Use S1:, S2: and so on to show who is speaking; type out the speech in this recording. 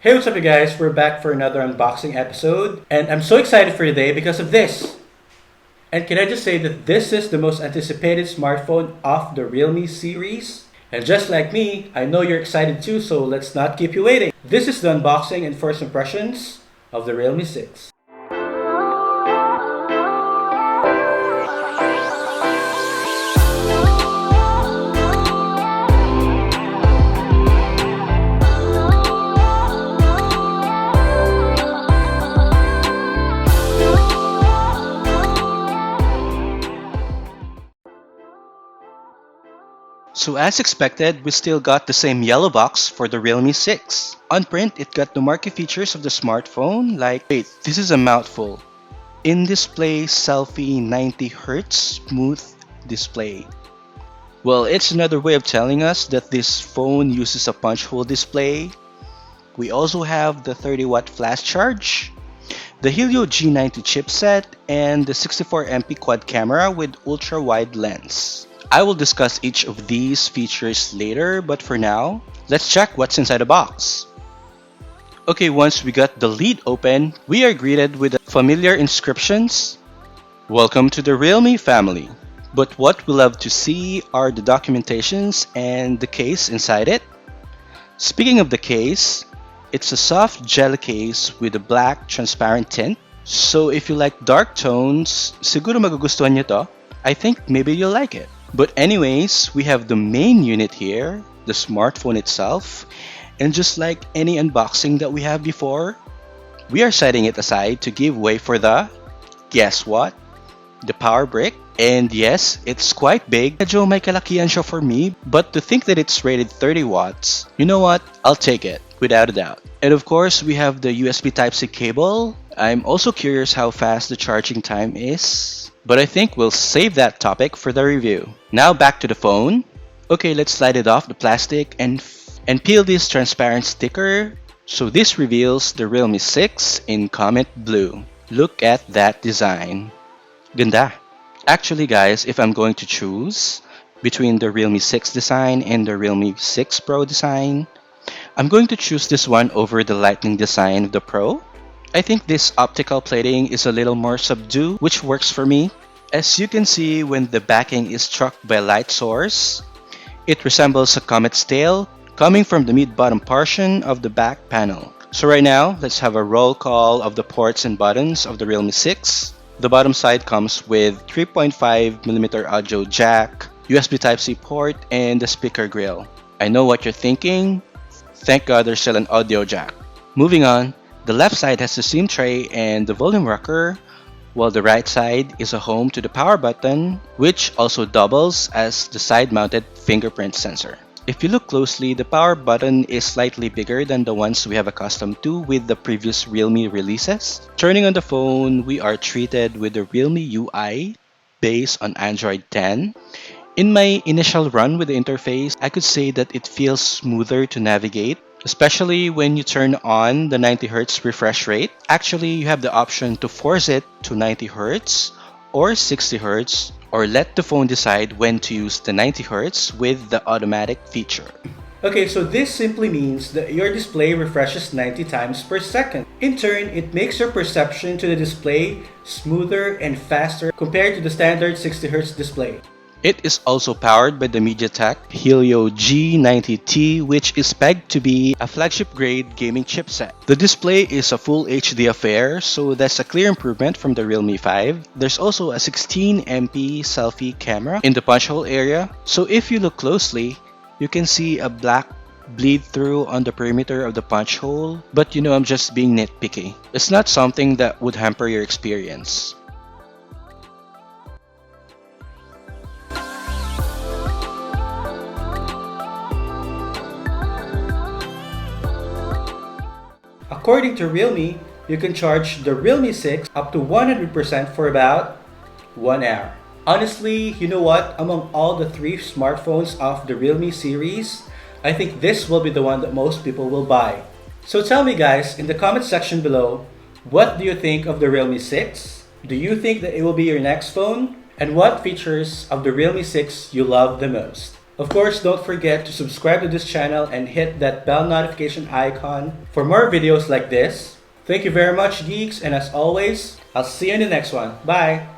S1: Hey, what's up, you guys? We're back for another unboxing episode, and I'm so excited for today because of this. And can I just say that this is the most anticipated smartphone of the Realme series? And just like me, I know you're excited too, so let's not keep you waiting. This is the unboxing and first impressions of the Realme 6.
S2: So as expected, we still got the same yellow box for the Realme 6. On print, it got the marquee features of the smartphone like, wait, this is a mouthful. In-display selfie 90Hz smooth display. Well, it's another way of telling us that this phone uses a punch hole display. We also have the 30-watt flash charge, the Helio G90 chipset, and the 64MP quad camera with ultra-wide lens. I will discuss each of these features later, but for now, let's check what's inside the box. Okay, once we got the lid open, we are greeted with the familiar inscriptions. Welcome to the Realme family. But what we love to see are the documentations and the case inside it. Speaking of the case, it's a soft gel case with a black transparent tint. So if you like dark tones, siguro magugustuhan nyo to. I think maybe you'll like it. But anyways, we have the main unit here, the smartphone itself, and just like any unboxing that we have before, we are setting it aside to give way for the, guess what? The power brick. And yes, it's quite big. Medyo may kalakihan siya for me, but to think that it's rated 30 watts, you know what? I'll take it, without a doubt. And of course, we have the USB Type-C cable. I'm also curious how fast the charging time is, but I think we'll save that topic for the review. Now back to the phone. Okay, let's slide it off the plastic and peel this transparent sticker. So this reveals the Realme 6 in Comet Blue. Look at that design. Ganda. Actually guys, if I'm going to choose between the Realme 6 design and the Realme 6 Pro design, I'm going to choose this one over the Lightning design of the Pro. I think this optical plating is a little more subdued, which works for me. As you can see, when the backing is struck by a light source, it resembles a comet's tail coming from the mid-bottom portion of the back panel. So right now, let's have a roll call of the ports and buttons of the Realme 6. The bottom side comes with 3.5mm audio jack, USB Type-C port, and the speaker grill. I know what you're thinking. Thank God there's still an audio jack. Moving on, the left side has the SIM tray and the volume rocker, while the right side is a home to the power button, which also doubles as the side-mounted fingerprint sensor. If you look closely, the power button is slightly bigger than the ones we have accustomed to with the previous Realme releases. Turning on the phone, we are treated with the Realme UI based on Android 10. In my initial run with the interface, I could say that it feels smoother to navigate, especially when you turn on the 90Hz refresh rate. Actually, you have the option to force it to 90Hz or 60Hz, or let the phone decide when to use the 90Hz with the automatic feature.
S1: Okay, so this simply means that your display refreshes 90 times per second. In turn, it makes your perception to the display smoother and faster compared to the standard 60Hz display.
S2: It is also powered by the MediaTek Helio G90T, which is pegged to be a flagship-grade gaming chipset. The display is a full HD affair, so that's a clear improvement from the Realme 5. There's also a 16MP selfie camera in the punch hole area, so if you look closely, you can see a black bleed through on the perimeter of the punch hole, but you know I'm just being nitpicky. It's not something that would hamper your experience.
S1: According to Realme, you can charge the Realme 6 up to 100% for about 1 hour. Honestly, you know what? Among all the 3 smartphones of the Realme series, I think this will be the one that most people will buy. So tell me guys, in the comment section below, what do you think of the Realme 6? Do you think that it will be your next phone? And what features of the Realme 6 you love the most? Of course, don't forget to subscribe to this channel and hit that bell notification icon for more videos like this. Thank you very much, geeks, and as always, I'll see you in the next one. Bye!